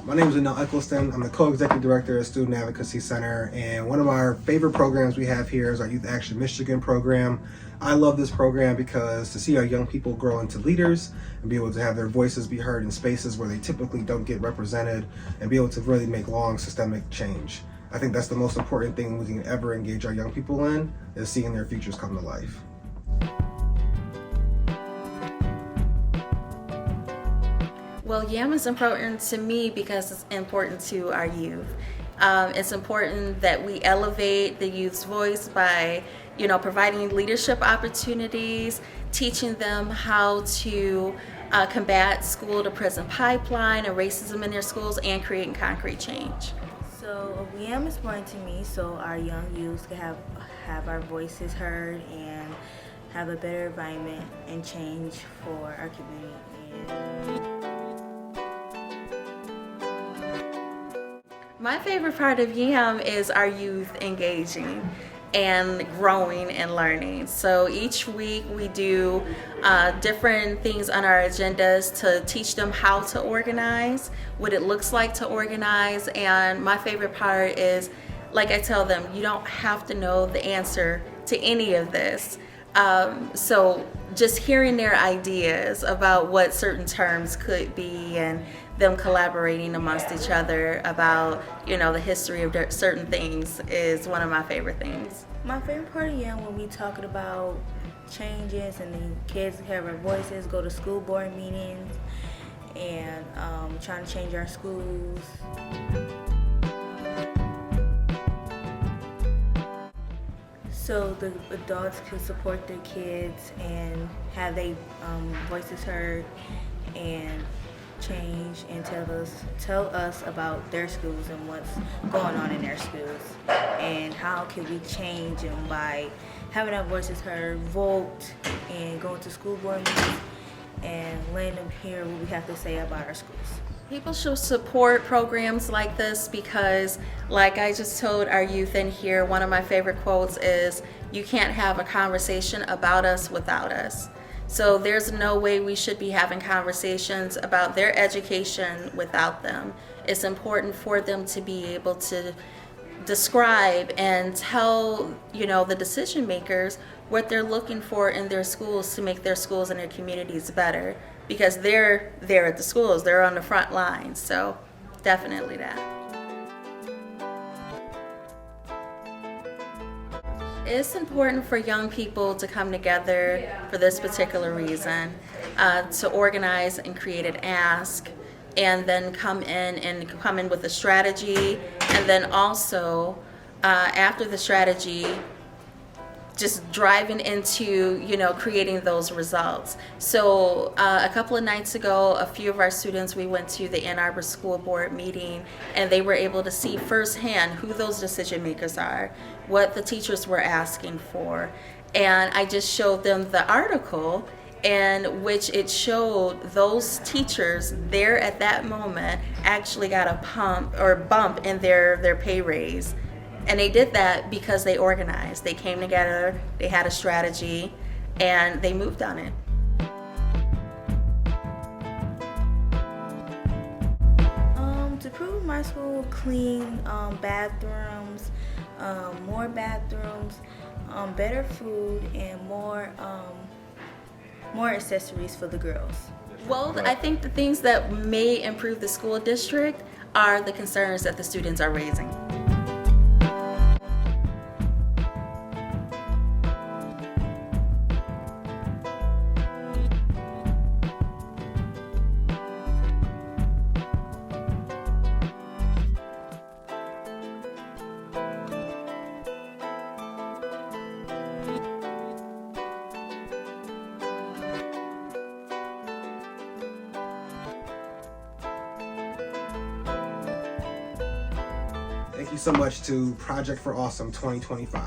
My name is Anel Eccleston. I'm the co-executive director at Student Advocacy Center, and one of our favorite programs we have here is our Youth Action Michigan program. I love this program because to see our young people grow into leaders and be able to have their voices be heard in spaces where they typically don't get represented and be able to really make long systemic change. I think that's the most important thing we can ever engage our young people in, is seeing their futures come to life. Well, YAM is important to me because it's important to our youth. It's important that we elevate the youth's voice by, providing leadership opportunities, teaching them how to combat school-to-prison pipeline and racism in their schools, and creating concrete change. So YAM is important to me so our young youth can have our voices heard and have a better environment and change for our community. My favorite part of YAM is our youth engaging and growing and learning. So each week we do different things on our agendas to teach them how to organize, what it looks like to organize, and my favorite part is, like I tell them, you don't have to know the answer to any of this. So just hearing their ideas about what certain terms could be and them collaborating amongst each other about, the history of certain things is one of my favorite things. My favorite part of YAM when we talking about changes and the kids have our voices, go to school board meetings, and trying to change our schools. So the adults can support their kids and have their voices heard and change and tell us about their schools and what's going on in their schools and how can we change them by having our voices heard, vote, and going to school board meetings and letting them hear what we have to say about our schools. People should support programs like this because, like I just told our youth in here, one of my favorite quotes is, "You can't have a conversation about us without us." So there's no way we should be having conversations about their education without them. It's important for them to be able to describe and tell, the decision makers what they're looking for in their schools to make their schools and their communities better. Because they're there at the schools, they're on the front lines, so definitely that. It's important for young people to come together for this particular reason, to organize and create an ask, and then come in with a strategy, and then also after the strategy, just driving into, creating those results. So a couple of nights ago, a few of our students, we went to the Ann Arbor School Board meeting, and they were able to see firsthand who those decision makers are, what the teachers were asking for. And I just showed them the article in which it showed those teachers there at that moment actually got a bump in their pay raise. And they did that because they organized. They came together, they had a strategy, and they moved on it. To prove my school clean bathrooms, more bathrooms, better food, and more accessories for the girls. Well, I think the things that may improve the school district are the concerns that the students are raising. Thank you so much to Project for Awesome 2025.